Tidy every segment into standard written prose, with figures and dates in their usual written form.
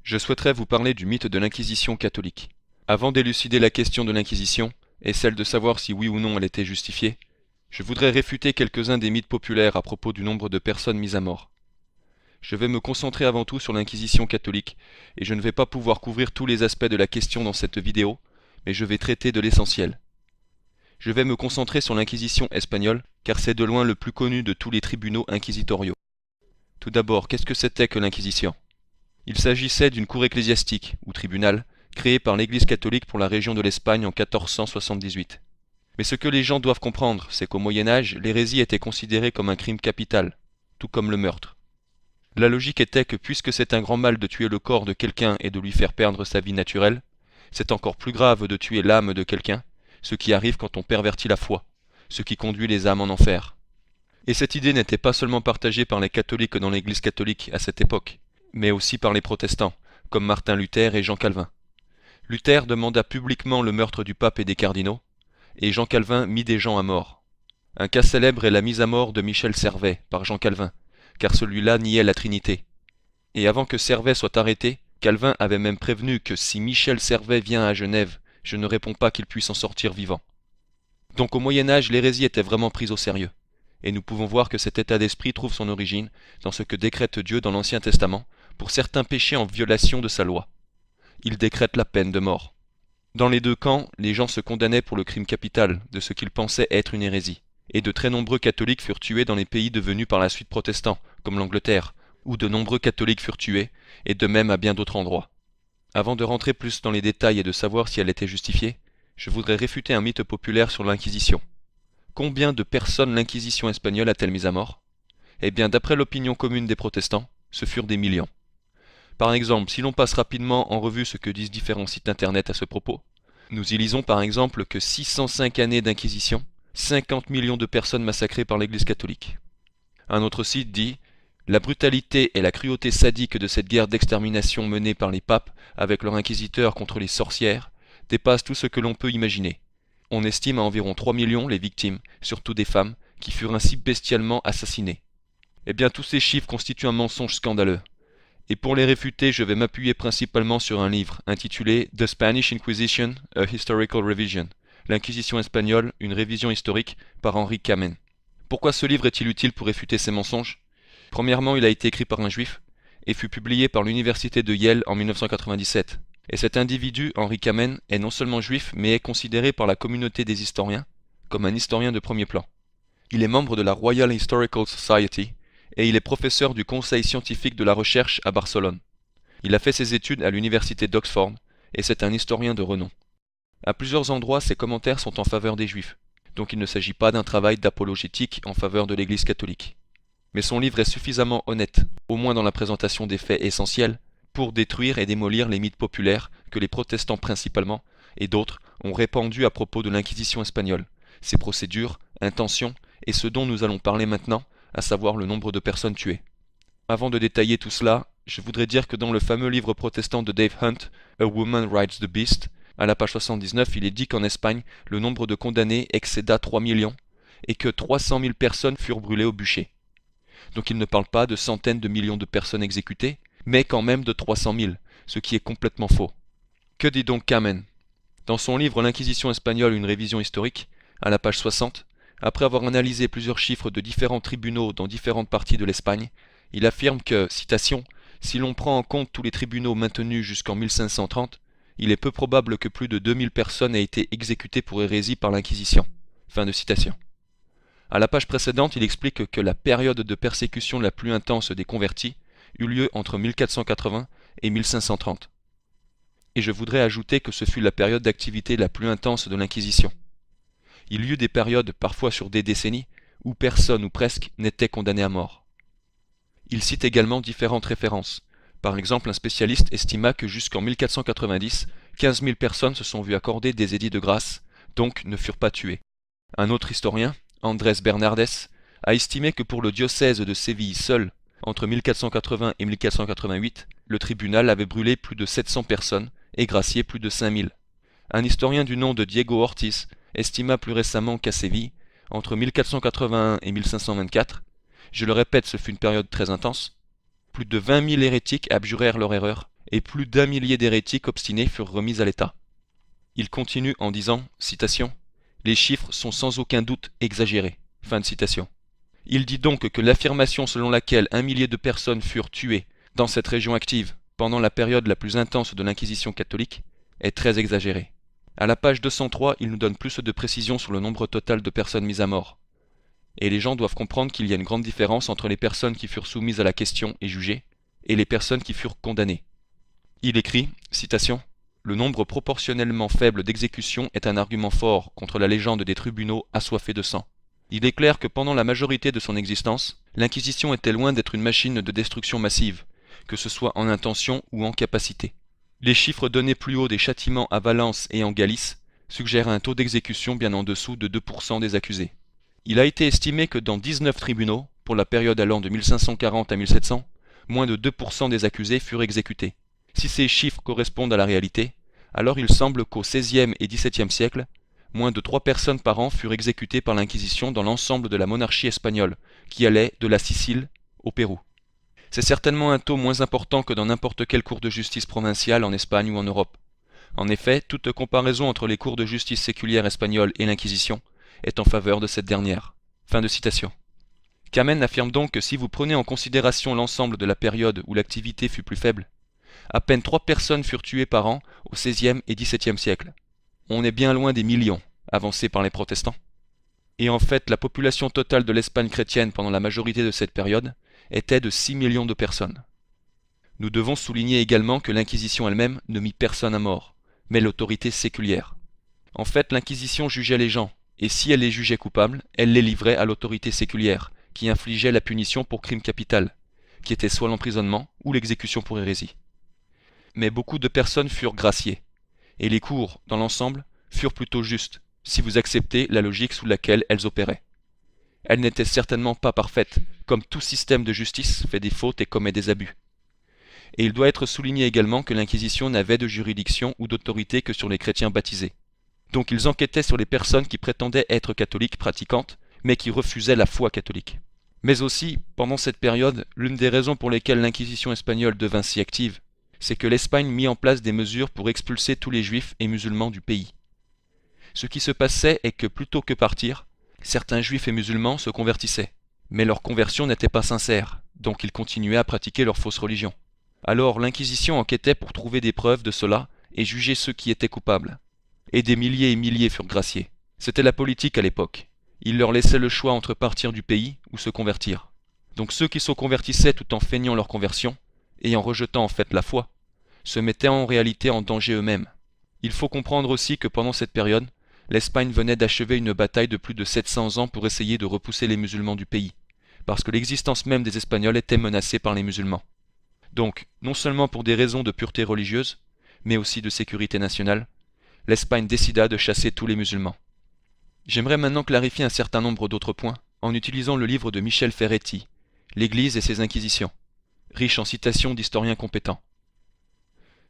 Je souhaiterais vous parler du mythe de l'Inquisition catholique. Avant d'élucider la question de l'Inquisition, et celle de savoir si oui ou non elle était justifiée, je voudrais réfuter quelques-uns des mythes populaires à propos du nombre de personnes mises à mort. Je vais me concentrer avant tout sur l'Inquisition catholique, et je ne vais pas pouvoir couvrir tous les aspects de la question dans cette vidéo, mais je vais traiter de l'essentiel. Je vais me concentrer sur l'Inquisition espagnole, car c'est de loin le plus connu de tous les tribunaux inquisitoriaux. Tout d'abord, qu'est-ce que c'était que l'Inquisition ? Il s'agissait d'une cour ecclésiastique, ou tribunal, créée par l'Église catholique pour la région de l'Espagne en 1478. Mais ce que les gens doivent comprendre, c'est qu'au Moyen-Âge, l'hérésie était considérée comme un crime capital, tout comme le meurtre. La logique était que puisque c'est un grand mal de tuer le corps de quelqu'un et de lui faire perdre sa vie naturelle, c'est encore plus grave de tuer l'âme de quelqu'un, ce qui arrive quand on pervertit la foi, ce qui conduit les âmes en enfer. Et cette idée n'était pas seulement partagée par les catholiques dans l'Église catholique à cette époque, mais aussi par les protestants, comme Martin Luther et Jean Calvin. Luther demanda publiquement le meurtre du pape et des cardinaux, et Jean Calvin mit des gens à mort. Un cas célèbre est la mise à mort de Michel Servet par Jean Calvin, car celui-là niait la Trinité. Et avant que Servet soit arrêté, Calvin avait même prévenu que si Michel Servet vient à Genève, je ne réponds pas qu'il puisse en sortir vivant. Donc au Moyen-Âge, l'hérésie était vraiment prise au sérieux. Et nous pouvons voir que cet état d'esprit trouve son origine dans ce que décrète Dieu dans l'Ancien Testament pour certains péchés en violation de sa loi. Il décrète la peine de mort. Dans les deux camps, les gens se condamnaient pour le crime capital de ce qu'ils pensaient être une hérésie, et de très nombreux catholiques furent tués dans les pays devenus par la suite protestants, comme l'Angleterre, où de nombreux catholiques furent tués, et de même à bien d'autres endroits. Avant de rentrer plus dans les détails et de savoir si elle était justifiée, je voudrais réfuter un mythe populaire sur l'Inquisition. Combien de personnes l'Inquisition espagnole a-t-elle mis à mort ? Eh bien, d'après l'opinion commune des protestants, ce furent des millions. Par exemple, si l'on passe rapidement en revue ce que disent différents sites internet à ce propos, nous y lisons par exemple que 605 années d'inquisition, 50 millions de personnes massacrées par l'Église catholique. Un autre site dit « La brutalité et la cruauté sadique de cette guerre d'extermination menée par les papes avec leurs inquisiteurs contre les sorcières dépasse tout ce que l'on peut imaginer. On estime à environ 3 millions les victimes, surtout des femmes, qui furent ainsi bestialement assassinées. » Eh bien, tous ces chiffres constituent un mensonge scandaleux. Et pour les réfuter, je vais m'appuyer principalement sur un livre intitulé The Spanish Inquisition, A Historical Revision, l'Inquisition espagnole, une révision historique, par Henri Kamen. Pourquoi ce livre est-il utile pour réfuter ces mensonges ? Premièrement, il a été écrit par un juif et fut publié par l'université de Yale en 1997. Et cet individu, Henri Kamen, est non seulement juif, mais est considéré par la communauté des historiens comme un historien de premier plan. Il est membre de la Royal Historical Society, et il est professeur du Conseil scientifique de la recherche à Barcelone. Il a fait ses études à l'université d'Oxford, et c'est un historien de renom. À plusieurs endroits, ses commentaires sont en faveur des Juifs, donc il ne s'agit pas d'un travail d'apologétique en faveur de l'Église catholique. Mais son livre est suffisamment honnête, au moins dans la présentation des faits essentiels, pour détruire et démolir les mythes populaires que les protestants principalement, et d'autres, ont répandus à propos de l'Inquisition espagnole, ses procédures, intentions, et ce dont nous allons parler maintenant, à savoir le nombre de personnes tuées. Avant de détailler tout cela, je voudrais dire que dans le fameux livre protestant de Dave Hunt, A Woman Rides the Beast, à la page 79, il est dit qu'en Espagne, le nombre de condamnés excéda 3 millions et que 300 000 personnes furent brûlées au bûcher. Donc il ne parle pas de centaines de millions de personnes exécutées, mais quand même de 300 000, ce qui est complètement faux. Que dit donc Kamen ? Dans son livre L'Inquisition espagnole, une révision historique, à la page 60, après avoir analysé plusieurs chiffres de différents tribunaux dans différentes parties de l'Espagne, il affirme que, citation, « Si l'on prend en compte tous les tribunaux maintenus jusqu'en 1530, il est peu probable que plus de 2000 personnes aient été exécutées pour hérésie par l'Inquisition. » Fin de citation. À la page précédente, il explique que la période de persécution la plus intense des convertis eut lieu entre 1480 et 1530. Et je voudrais ajouter que ce fut la période d'activité la plus intense de l'Inquisition. Il y eut des périodes, parfois sur des décennies, où personne ou presque n'était condamné à mort. Il cite également différentes références. Par exemple, un spécialiste estima que jusqu'en 1490, 15 000 personnes se sont vues accorder des édits de grâce, donc ne furent pas tuées. Un autre historien, Andrés Bernardes, a estimé que pour le diocèse de Séville seul, entre 1480 et 1488, le tribunal avait brûlé plus de 700 personnes et gracié plus de 5000. Un historien du nom de Diego Ortiz estima plus récemment qu'à Séville, entre 1481 et 1524, je le répète, ce fut une période très intense, plus de 20 000 hérétiques abjurèrent leur erreur et plus d'1 millier d'hérétiques obstinés furent remis à l'État. Il continue en disant, citation, « Les chiffres sont sans aucun doute exagérés ». Fin de citation. Il dit donc que l'affirmation selon laquelle 1 millier de personnes furent tuées dans cette région active pendant la période la plus intense de l'Inquisition catholique est très exagérée. À la page 203, il nous donne plus de précisions sur le nombre total de personnes mises à mort. Et les gens doivent comprendre qu'il y a une grande différence entre les personnes qui furent soumises à la question et jugées, et les personnes qui furent condamnées. Il écrit, citation, « Le nombre proportionnellement faible d'exécutions est un argument fort contre la légende des tribunaux assoiffés de sang. Il est clair que pendant la majorité de son existence, l'Inquisition était loin d'être une machine de destruction massive, que ce soit en intention ou en capacité. Les chiffres donnés plus haut des châtiments à Valence et en Galice suggèrent un taux d'exécution bien en dessous de 2% des accusés. Il a été estimé que dans 19 tribunaux, pour la période allant de 1540 à 1700, moins de 2% des accusés furent exécutés. Si ces chiffres correspondent à la réalité, alors il semble qu'au XVIe et XVIIe siècle, moins de 3 personnes par an furent exécutées par l'Inquisition dans l'ensemble de la monarchie espagnole, qui allait de la Sicile au Pérou. C'est certainement un taux moins important que dans n'importe quelle cour de justice provinciale en Espagne ou en Europe. En effet, toute comparaison entre les cours de justice séculières espagnoles et l'Inquisition est en faveur de cette dernière. Fin de citation. Kamen affirme donc que si vous prenez en considération l'ensemble de la période où l'activité fut plus faible, à peine 3 personnes furent tuées par an au XVIe et XVIIe siècle. On est bien loin des millions, avancés par les protestants. Et en fait, la population totale de l'Espagne chrétienne pendant la majorité de cette période était de 6 millions de personnes. Nous devons souligner également que l'Inquisition elle-même ne mit personne à mort, mais l'autorité séculière. En fait, l'Inquisition jugeait les gens, et si elle les jugeait coupables, elle les livrait à l'autorité séculière, qui infligeait la punition pour crime capital, qui était soit l'emprisonnement ou l'exécution pour hérésie. Mais beaucoup de personnes furent graciées, et les cours, dans l'ensemble, furent plutôt justes, si vous acceptez la logique sous laquelle elles opéraient. Elles n'étaient certainement pas parfaites, comme tout système de justice fait des fautes et commet des abus. Et il doit être souligné également que l'Inquisition n'avait de juridiction ou d'autorité que sur les chrétiens baptisés. Donc ils enquêtaient sur les personnes qui prétendaient être catholiques pratiquantes, mais qui refusaient la foi catholique. Mais aussi, pendant cette période, l'une des raisons pour lesquelles l'Inquisition espagnole devint si active, c'est que l'Espagne mit en place des mesures pour expulser tous les juifs et musulmans du pays. Ce qui se passait est que plutôt que partir, certains juifs et musulmans se convertissaient. Mais leur conversion n'était pas sincère, donc ils continuaient à pratiquer leur fausse religion. Alors l'Inquisition enquêtait pour trouver des preuves de cela et juger ceux qui étaient coupables. Et des milliers et milliers furent graciés. C'était la politique à l'époque. Il leur laissait le choix entre partir du pays ou se convertir. Donc ceux qui se convertissaient tout en feignant leur conversion, et en rejetant en fait la foi, se mettaient en réalité en danger eux-mêmes. Il faut comprendre aussi que pendant cette période, l'Espagne venait d'achever une bataille de plus de 700 ans pour essayer de repousser les musulmans du pays, parce que l'existence même des Espagnols était menacée par les musulmans. Donc, non seulement pour des raisons de pureté religieuse, mais aussi de sécurité nationale, l'Espagne décida de chasser tous les musulmans. J'aimerais maintenant clarifier un certain nombre d'autres points en utilisant le livre de Michel Ferretti, L'Église et ses Inquisitions, riche en citations d'historiens compétents.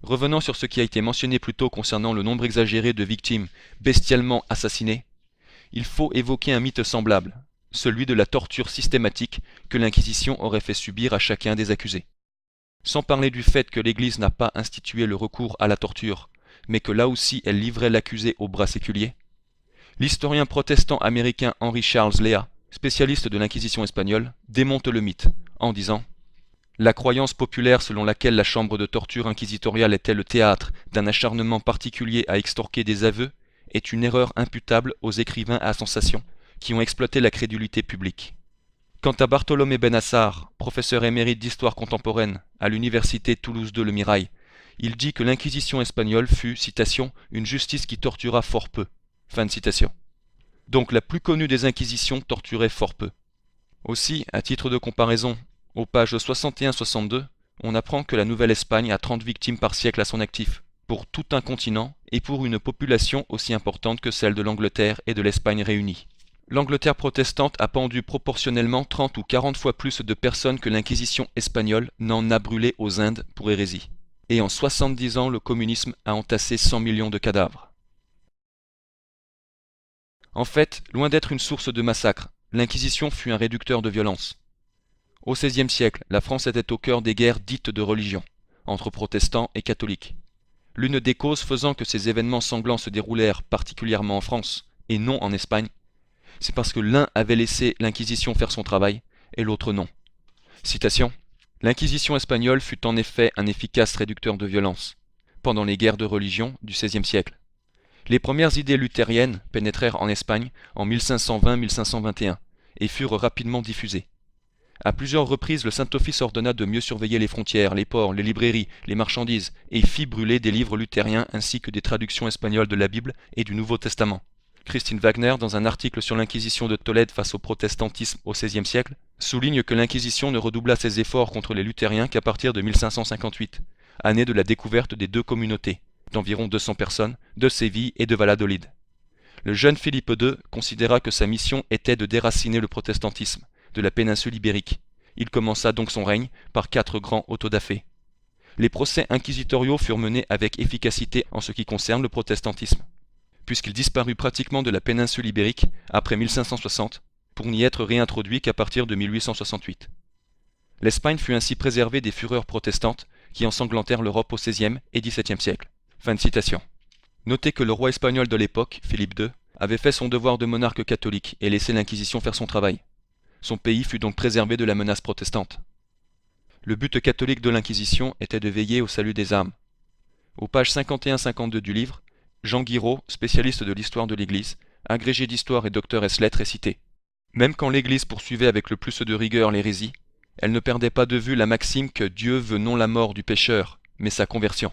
Revenant sur ce qui a été mentionné plus tôt concernant le nombre exagéré de victimes bestialement assassinées, il faut évoquer un mythe semblable, celui de la torture systématique que l'Inquisition aurait fait subir à chacun des accusés. Sans parler du fait que l'Église n'a pas institué le recours à la torture, mais que là aussi elle livrait l'accusé au bras séculier, l'historien protestant américain Henry Charles Lea, spécialiste de l'Inquisition espagnole, démonte le mythe en disant « La croyance populaire selon laquelle la chambre de torture inquisitoriale était le théâtre d'un acharnement particulier à extorquer des aveux est une erreur imputable aux écrivains à sensation qui ont exploité la crédulité publique. » Quant à Bartholomé Benassar, professeur émérite d'histoire contemporaine à l'université Toulouse II Le Mirail, il dit que l'Inquisition espagnole fut, citation, « une justice qui tortura fort peu ». Fin de citation. Donc la plus connue des inquisitions torturait fort peu. Aussi, à titre de comparaison, aux pages 61-62, on apprend que la Nouvelle-Espagne a 30 victimes par siècle à son actif, pour tout un continent et pour une population aussi importante que celle de l'Angleterre et de l'Espagne réunies. L'Angleterre protestante a pendu proportionnellement 30 ou 40 fois plus de personnes que l'Inquisition espagnole n'en a brûlé aux Indes pour hérésie. Et en 70 ans, le communisme a entassé 100 millions de cadavres. En fait, loin d'être une source de massacre, l'Inquisition fut un réducteur de violence. Au XVIe siècle, la France était au cœur des guerres dites de religion, entre protestants et catholiques. L'une des causes faisant que ces événements sanglants se déroulèrent particulièrement en France, et non en Espagne, c'est parce que l'un avait laissé l'Inquisition faire son travail, et l'autre non. Citation. L'Inquisition espagnole fut en effet un efficace réducteur de violence, pendant les guerres de religion du XVIe siècle. Les premières idées luthériennes pénétrèrent en Espagne en 1520-1521, et furent rapidement diffusées. À plusieurs reprises, le Saint-Office ordonna de mieux surveiller les frontières, les ports, les librairies, les marchandises, et fit brûler des livres luthériens ainsi que des traductions espagnoles de la Bible et du Nouveau Testament. Christine Wagner, dans un article sur l'Inquisition de Tolède face au protestantisme au XVIe siècle, souligne que l'Inquisition ne redoubla ses efforts contre les luthériens qu'à partir de 1558, année de la découverte des deux communautés, d'environ 200 personnes, de Séville et de Valladolid. Le jeune Philippe II considéra que sa mission était de déraciner le protestantisme de la péninsule ibérique. Il commença donc son règne par 4 grands autodafés. Les procès inquisitoriaux furent menés avec efficacité en ce qui concerne le protestantisme, puisqu'il disparut pratiquement de la péninsule ibérique après 1560, pour n'y être réintroduit qu'à partir de 1868. L'Espagne fut ainsi préservée des fureurs protestantes qui ensanglantèrent l'Europe au XVIe et XVIIe siècle. Fin de citation. Notez que le roi espagnol de l'époque, Philippe II, avait fait son devoir de monarque catholique et laissé l'Inquisition faire son travail. Son pays fut donc préservé de la menace protestante. Le but catholique de l'Inquisition était de veiller au salut des âmes. Aux pages 51-52 du livre, Jean Guiraud, spécialiste de l'histoire de l'Église, agrégé d'histoire et docteur ès lettres, est cité. Même quand l'Église poursuivait avec le plus de rigueur l'hérésie, elle ne perdait pas de vue la maxime que Dieu veut non la mort du pécheur, mais sa conversion.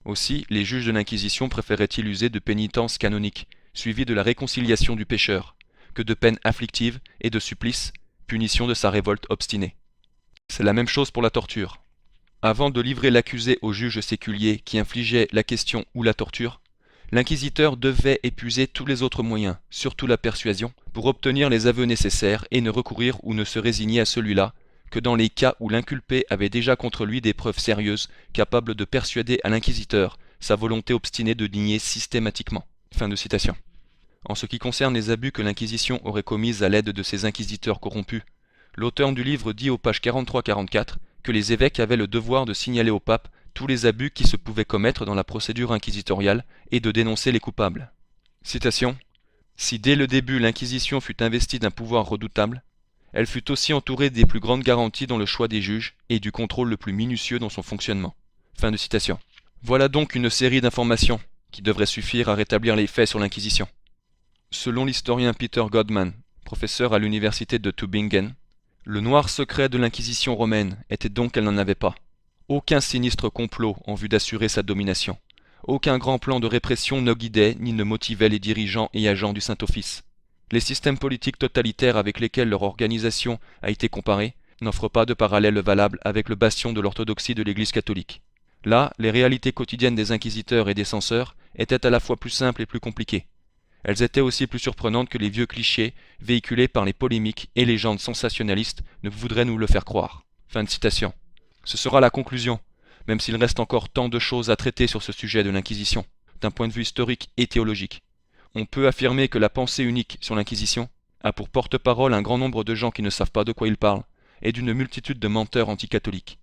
Aussi, les juges de l'Inquisition préféraient-ils user de pénitence canonique, suivie de la réconciliation du pécheur, que de peines afflictives et de supplices, punition de sa révolte obstinée. C'est la même chose pour la torture. Avant de livrer l'accusé au juge séculier qui infligeait la question ou la torture, l'inquisiteur devait épuiser tous les autres moyens, surtout la persuasion, pour obtenir les aveux nécessaires et ne recourir ou ne se résigner à celui-là que dans les cas où l'inculpé avait déjà contre lui des preuves sérieuses capables de persuader à l'inquisiteur sa volonté obstinée de nier systématiquement. Fin de citation. En ce qui concerne les abus que l'Inquisition aurait commis à l'aide de ses inquisiteurs corrompus, l'auteur du livre dit aux pages 43-44 que les évêques avaient le devoir de signaler au pape tous les abus qui se pouvaient commettre dans la procédure inquisitoriale et de dénoncer les coupables. Citation. Si dès le début l'Inquisition fut investie d'un pouvoir redoutable, elle fut aussi entourée des plus grandes garanties dans le choix des juges et du contrôle le plus minutieux dans son fonctionnement. Fin de citation. Voilà donc une série d'informations qui devraient suffire à rétablir les faits sur l'Inquisition. Selon l'historien Peter Godman, professeur à l'université de Tübingen, le noir secret de l'Inquisition romaine était donc qu'elle n'en avait pas. Aucun sinistre complot en vue d'assurer sa domination. Aucun grand plan de répression ne guidait ni ne motivait les dirigeants et agents du Saint-Office. Les systèmes politiques totalitaires avec lesquels leur organisation a été comparée n'offrent pas de parallèle valable avec le bastion de l'orthodoxie de l'Église catholique. Là, les réalités quotidiennes des inquisiteurs et des censeurs étaient à la fois plus simples et plus compliquées. Elles étaient aussi plus surprenantes que les vieux clichés véhiculés par les polémiques et légendes sensationnalistes ne voudraient nous le faire croire. Fin de citation. Ce sera la conclusion, même s'il reste encore tant de choses à traiter sur ce sujet de l'Inquisition, d'un point de vue historique et théologique. On peut affirmer que la pensée unique sur l'Inquisition a pour porte-parole un grand nombre de gens qui ne savent pas de quoi ils parlent, et d'une multitude de menteurs anticatholiques.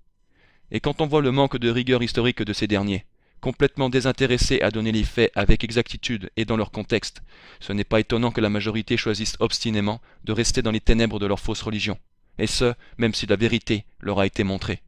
Et quand on voit le manque de rigueur historique de ces derniers, complètement désintéressés à donner les faits avec exactitude et dans leur contexte, ce n'est pas étonnant que la majorité choisisse obstinément de rester dans les ténèbres de leur fausse religion, et ce, même si la vérité leur a été montrée.